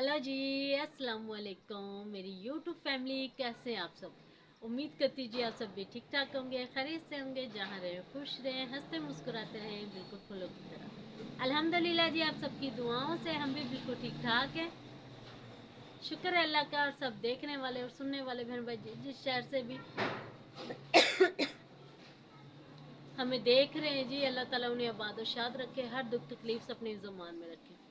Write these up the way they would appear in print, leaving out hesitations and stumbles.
Hello जी, अस्सलाम वालेकुम मेरी यूट्यूब फैमिली। कैसे हैं आप सब? उम्मीद करती जी आप सब भी ठीक ठाक होंगे, खैरियत से होंगे, जहाँ रहे खुश रहें, हंसते मुस्कुराते रहें, बिल्कुल फूलों की तरह। अल्हम्दुलिल्लाह जी, आप सबकी दुआओं से हम भी बिल्कुल ठीक ठाक हैं। शुक्र है अल्लाह का। और सब देखने वाले और सुनने वाले बहन भाई जिस शहर से भी हमें देख रहे हैं जी, अल्लाह ताला उन्हें आबाद और शाद रखे, हर दुख तकलीफ से अपने ज़ुबान में रखे।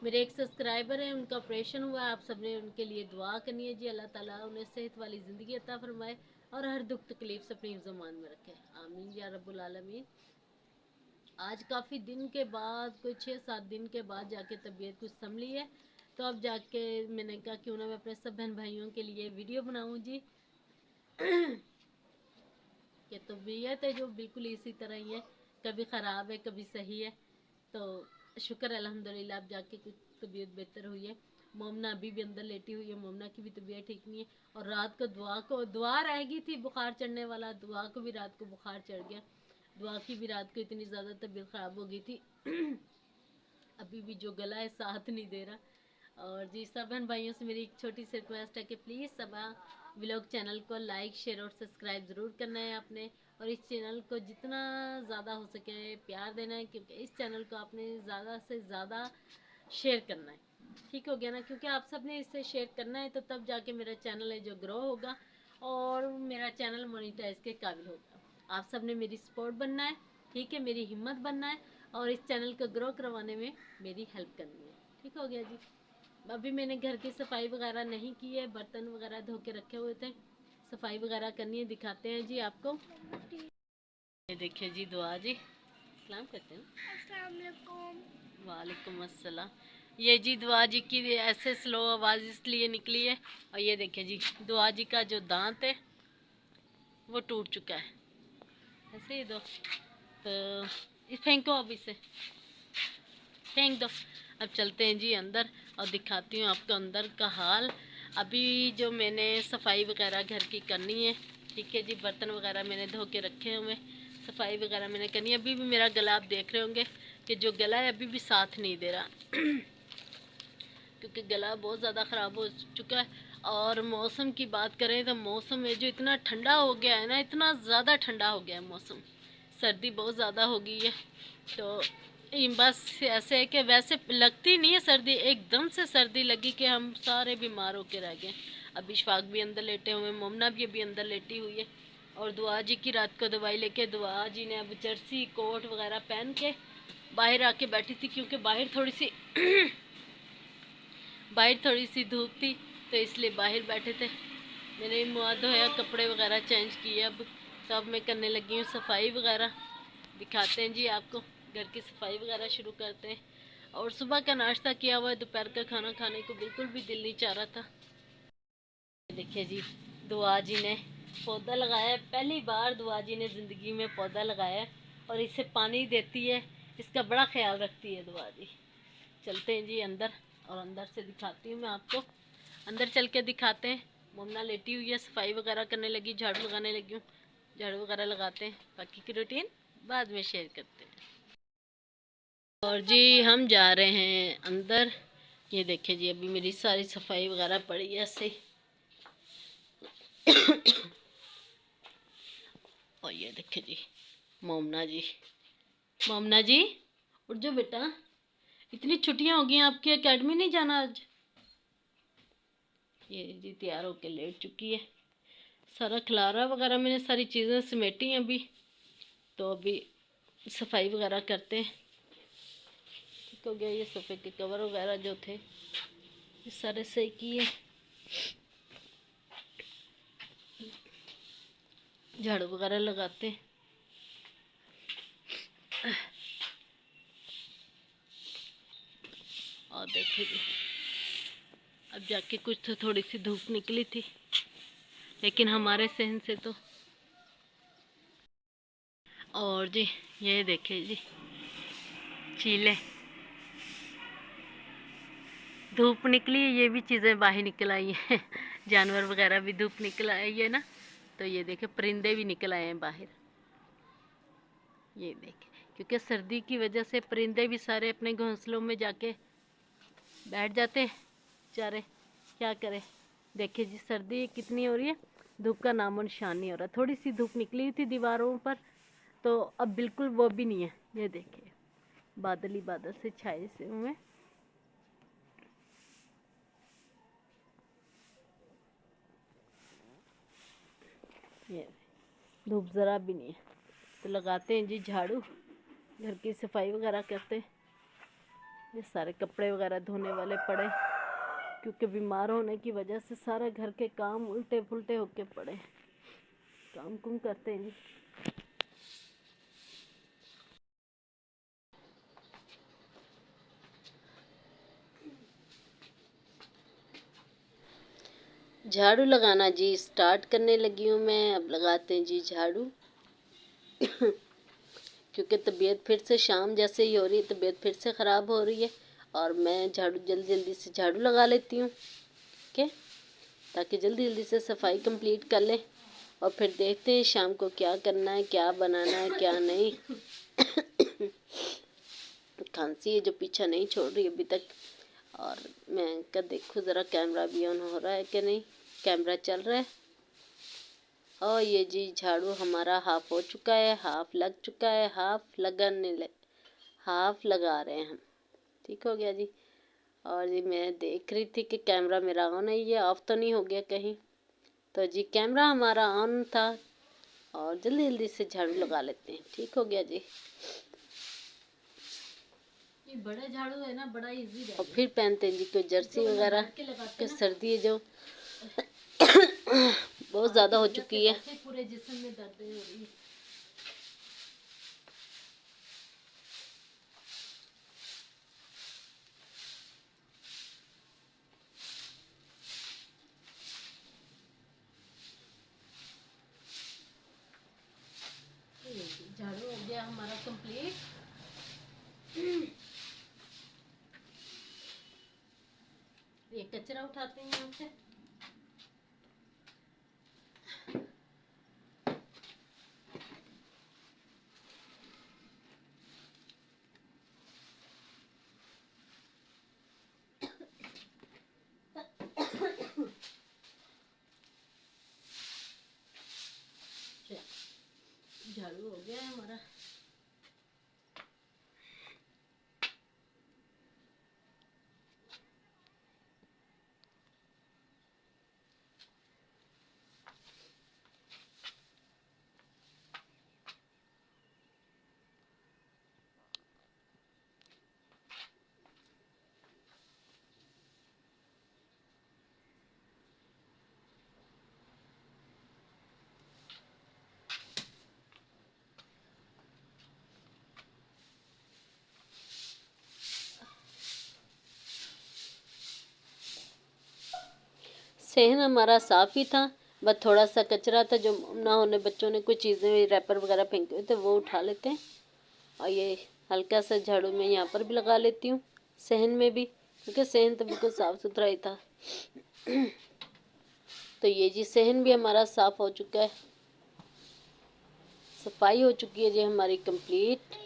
मेरे एक सब्सक्राइबर हैं, उनका ऑपरेशन हुआ है, आप सबने उनके लिए दुआ करनी है जी। अल्लाह ताला उन्हें सेहत वाली ज़िंदगी अता फरमाए और हर दुख तकलीफ से अपनी ज़ुबान में रखे, आमीन या रब्बुल आलमीन। आज काफ़ी दिन के बाद, कोई 6-7 दिन के बाद जाके तबीयत कुछ संभली है, तो अब जाके मैंने कहा क्यों ना मैं अपने सब बहन भाइयों के लिए वीडियो बनाऊँ जी। कि तबीयत है जो बिल्कुल इसी तरह ही है, कभी ख़राब है कभी सही है। तो शुक्र अल्हम्दुलिल्लाह अब जाके कुछ तबीयत बेहतर हुई है। मोमना अभी भी अंदर लेटी हुई है, मोमना की भी तबीयत ठीक नहीं है। और रात को दुआ रह गई थी बुखार चढ़ने वाला, दुआ को भी रात को बुखार चढ़ गया। दुआ की भी रात को इतनी ज़्यादा तबीयत ख़राब हो गई थी। अभी भी जो गला है साथ नहीं दे रहा। और जी सब बहन भाइयों से मेरी एक छोटी सी रिक्वेस्ट है कि प्लीज़ सब व्लॉग चैनल को लाइक शेयर और सब्सक्राइब ज़रूर करना है आपने। और इस चैनल को जितना ज़्यादा हो सके प्यार देना है, क्योंकि इस चैनल को आपने ज़्यादा से ज़्यादा शेयर करना है। ठीक हो गया ना? क्योंकि आप सब ने इससे शेयर करना है, तो तब जाके मेरा चैनल है जो ग्रो होगा और मेरा चैनल मोनेटाइज के काबिल होगा। आप सब ने मेरी सपोर्ट बनना है, ठीक है, मेरी हिम्मत बनना है और इस चैनल को ग्रो करवाने में मेरी हेल्प करनी है। ठीक हो गया जी। अभी मैंने घर की सफाई वगैरह नहीं की है, बर्तन वगैरह धो के रखे हुए थे, सफाई वगैरह करनी है, दिखाते हैं जी आपको। ये देखिए जी, दुआ जी सलाम करते हैं। अस्सलाम वालेकुम। वालेकुम अस्सलाम। ये जी दुआ जी की ऐसे स्लो आवाज़ इसलिए निकली है। और ये देखिए जी, दुआ जी का जो दांत है वो टूट चुका है। ऐसे ही दो तो इस फेंको, अब इसे फेंक दो। अब चलते हैं जी अंदर और दिखाती हूँ आपको अंदर का हाल। अभी जो मैंने सफाई वगैरह घर की करनी है, ठीक है जी, बर्तन वगैरह मैंने धो के रखे हुए, सफाई वगैरह मैंने करनी है। अभी भी मेरा गला आप देख रहे होंगे कि जो गला है अभी भी साथ नहीं दे रहा। क्योंकि गला बहुत ज़्यादा ख़राब हो चुका है। और मौसम की बात करें तो मौसम है जो इतना ठंडा हो गया है ना, इतना ज़्यादा ठंडा हो गया है मौसम, सर्दी बहुत ज़्यादा हो गई है। तो बस ऐसे है कि वैसे लगती नहीं है सर्दी, एकदम से सर्दी लगी कि हम सारे बीमार होके रह गए। अब इशफाक भी अंदर लेटे हुए, मोमना भी अभी अंदर लेटी हुई है। और दुआ जी की रात को दवाई लेके दुआ जी ने अब जर्सी कोट वगैरह पहन के बाहर आके बैठी थी, क्योंकि बाहर थोड़ी सी धूप थी, तो इसलिए बाहर बैठे थे। मैंने मुँह धोया, कपड़े वगैरह चेंज किए, अब मैं करने लगी हूँ सफाई वगैरह। दिखाते हैं जी आपको, घर की सफाई वगैरह शुरू करते हैं। और सुबह का नाश्ता किया हुआ है, दोपहर का खाना खाने को बिल्कुल भी दिल नहीं चाह रहा था। देखिए जी, दुआ जी ने पौधा लगाया है, पहली बार दुआ जी ने ज़िंदगी में पौधा लगाया है और इसे पानी देती है, इसका बड़ा ख्याल रखती है दुआ जी। चलते हैं जी अंदर और अंदर से दिखाती हूँ मैं आपको। अंदर चल के दिखाते हैं। मुन्ना लेटी हुई है, सफाई वगैरह करने लगी, झाड़ू लगाने लगी हूँ, झाड़ू वगैरह लगाते हैं, बाकी की रूटीन बाद में शेयर करते हैं। और जी हम जा रहे हैं अंदर। ये देखिए जी, अभी मेरी सारी सफाई वगैरह पड़ी है ऐसे। और ये देखिए जी मोमना जी, मोमना जी उठ जाओ बेटा, इतनी छुट्टियां हो गई आपकी, एकेडमी नहीं जाना आज? ये जी तैयार होके लेट चुकी है। सारा खलारा वगैरह मैंने सारी चीज़ें समेटी हैं अभी, तो अभी सफाई वगैरह करते हैं। ठीक हो गया। ये सोफे के कवर वगैरह जो थे ये सारे सही किए, झाड़ू वगैरह लगाते हैं। और देखिए जी, अब जाके कुछ तो थोड़ी सी धूप निकली थी, लेकिन हमारे सहन से तो। और जी ये देखिए जी, चीले, धूप निकली है, ये भी चीज़ें बाहर निकल आई हैं। जानवर वगैरह भी धूप निकल आई है ना, तो ये देखे परिंदे भी निकल आए हैं बाहर। ये देखे, क्योंकि सर्दी की वजह से परिंदे भी सारे अपने घोंसलों में जाके बैठ जाते बेचारे, क्या करें। देखिए जी सर्दी कितनी हो रही है, धूप का नामो निशान नहीं हो रहा। थोड़ी सी धूप निकली हुई थी दीवारों पर, तो अब बिल्कुल वो भी नहीं है। ये देखिए बादल ही बादल से छाए से हुए। ये धूप ज़रा भी नहीं है। तो लगाते हैं जी झाड़ू, घर की सफाई वगैरह करते हैं। ये सारे कपड़े वगैरह धोने वाले पड़े, क्योंकि बीमार होने की वजह से सारा घर के काम उल्टे पुल्टे होके पड़े। काम कुम करते हैं जी। झाड़ू लगाना जी स्टार्ट करने लगी हूँ मैं। अब लगाते हैं जी झाड़ू क्योंकि तबीयत फिर से शाम जैसे ही हो रही है, तबीयत फिर से ख़राब हो रही है। और मैं झाड़ू जल्दी जल्दी से झाड़ू लगा लेती हूँ, ठीक है, ताकि जल्दी जल्दी से सफाई कंप्लीट कर लें। और फिर देखते हैं शाम को क्या करना है, क्या बनाना है, क्या नहीं। खांसी है जो पीछा नहीं छोड़ रही अभी तक। और मैं क्या देखूँ ज़रा कैमरा भी ऑन हो रहा है कि नहीं। कैमरा चल रहा है। और ये जी झाड़ू हमारा हाफ हो चुका है, हाफ लग चुका है, हाफ हाफ लगा रहे हैं हम। ठीक हो गया जी। और जी मैं देख रही थी कि कैमरा मेरा ऑन है, ये ऑफ तो नहीं हो गया कहीं। तो जी कैमरा हमारा ऑन था, और जल्दी जल्दी से झाड़ू लगा लेते हैं। ठीक हो गया जी। ये बड़े झाड़ू है ना, बड़ा इजी है। और फिर पहनते हैं जी कोई जर्सी वगैरह, कि सर्दी है जो बहुत ज़्यादा हो चुकी है। पूरे जिस्म में दर्द हो रही है। झाड़ू हो गया हमारा कंप्लीट। ये कचरा उठाते हैं यहाँ से। झाड़ू हो गया है हमारा। सहन हमारा साफ ही था, बस थोड़ा सा कचरा था जो ना होने बच्चों ने कुछ चीज़ें रैपर वगैरह फेंके हुए थे, वो उठा लेते हैं। और ये हल्का सा झाड़ू मैं यहाँ पर भी लगा लेती हूँ, सहन में भी, क्योंकि सहन तो बिल्कुल साफ़ सुथरा ही था। तो ये जी सहन भी हमारा साफ़ हो चुका है, सफाई हो चुकी है जी हमारी कंप्लीट।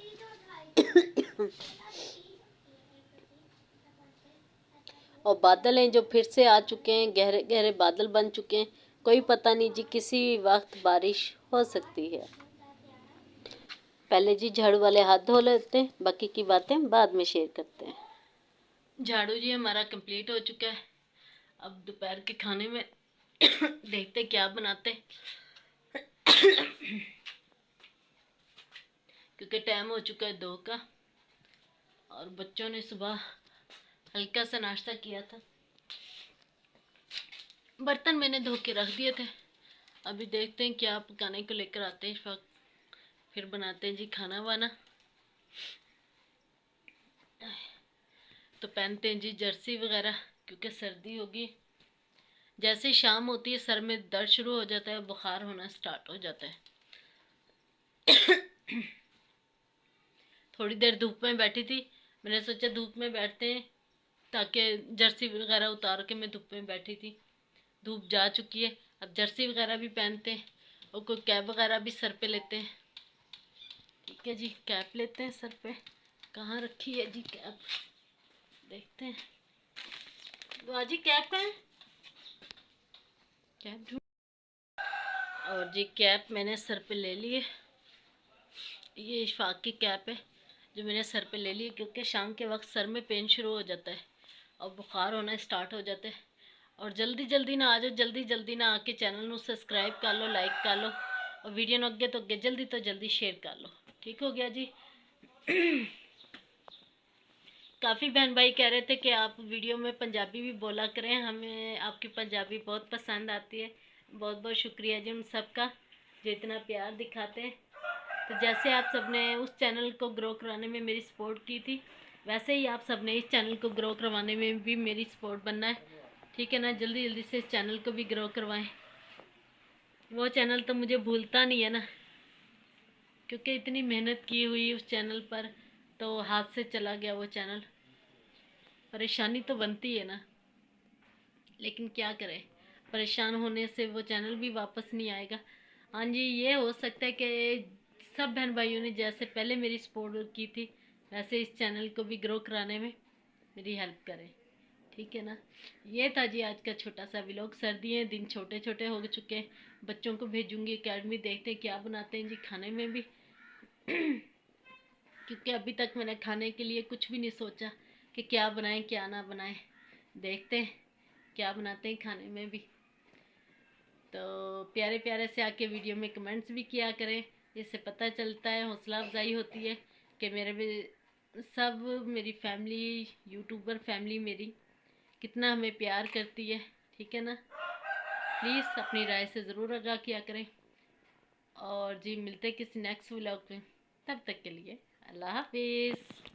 और बादल हैं जो फिर से आ चुके हैं, गहरे गहरे बादल बन चुके हैं। कोई पता नहीं जी, किसी वक्त बारिश हो सकती है। पहले जी झाड़ू वाले हाथ धो लेते हैं, बाकी की बातें बाद में शेयर करते हैं। झाड़ू जी हमारा कंप्लीट हो चुका है। अब दोपहर के खाने में देखते क्या बनाते, क्योंकि टाइम हो चुका है 2 का। और बच्चों ने सुबह हल्का सा नाश्ता किया था। बर्तन मैंने धो के रख दिए थे। अभी देखते हैं क्या पकाने को लेकर आते हैं इस वक्त, फिर बनाते हैं जी खाना वाना। तो पहनते हैं जी जर्सी वगैरह, क्योंकि सर्दी होगी। जैसे ही शाम होती है सर में दर्द शुरू हो जाता है, बुखार होना स्टार्ट हो जाता है। थोड़ी देर धूप में बैठी थी, मैंने सोचा धूप में बैठते हैं, ताकि जर्सी वगैरह उतार के मैं धूप में बैठी थी। धूप जा चुकी है, अब जर्सी वगैरह भी पहनते हैं, और कोई कैप वगैरह भी सर पे लेते हैं। ठीक है जी, कैप लेते हैं सर पे। कहाँ रखी है जी कैप, देखते हैं। दुआ जी कैप का है, कैप ढूंढ। और जी कैप मैंने सर पे ले ली है, ये इशफाक की कैप है जो मैंने सर पे ले ली है, क्योंकि शाम के वक्त सर में पेन शुरू हो जाता है और बुखार होना स्टार्ट हो जाता है। और जल्दी जल्दी ना आ जाओ, जल्दी जल्दी ना आके चैनल ਨੂੰ सब्सक्राइब कर लो, लाइक कर लो और वीडियो ਨੂੰ ਅੱਗੇ ਤੋਂ ਅੱਗੇ जल्दी तो जल्दी शेयर कर लो। ठीक हो गया जी। काफ़ी बहन भाई कह रहे थे कि आप वीडियो में पंजाबी भी बोला करें, हमें आपकी पंजाबी बहुत पसंद आती है। बहुत बहुत शुक्रिया जी उन सब का जो इतना प्यार दिखाते हैं। तो जैसे आप सब ने उस चैनल को ग्रो करवाने में मेरी सपोर्ट की थी, वैसे ही आप सब ने इस चैनल को ग्रो करवाने में भी मेरी सपोर्ट बनना है। ठीक है ना, जल्दी जल्दी से इस चैनल को भी ग्रो करवाएं। वो चैनल तो मुझे भूलता नहीं है ना, क्योंकि इतनी मेहनत की हुई उस चैनल पर, तो हाथ से चला गया वो चैनल। परेशानी तो बनती है ना, लेकिन क्या करें, परेशान होने से वो चैनल भी वापस नहीं आएगा। हाँ जी, ये हो सकता है कि सब बहन भाइयों ने जैसे पहले मेरी सपोर्ट की थी, वैसे इस चैनल को भी ग्रो कराने में मेरी हेल्प करें। ठीक है ना। ये था जी आज का छोटा सा व्लॉग। सर्दियाँ दिन छोटे छोटे हो चुके हैं, बच्चों को भेजूंगी एकेडमी, देखते हैं क्या बनाते हैं जी खाने में भी। क्योंकि अभी तक मैंने खाने के लिए कुछ भी नहीं सोचा कि क्या बनाएं क्या ना बनाएं। देखते हैं क्या बनाते हैं खाने में भी। तो प्यारे प्यारे से आके वीडियो में कमेंट्स भी किया करें, इससे पता चलता है, हौसला अफजाई होती है कि मेरे भी सब मेरी फैमिली, यूट्यूबर फैमिली मेरी कितना हमें प्यार करती है। ठीक है ना। प्लीज़ अपनी राय से ज़रूर आगाह किया करें। और जी मिलते किसी नेक्स्ट व्लॉग में, तब तक के लिए अल्लाह हाफिज़।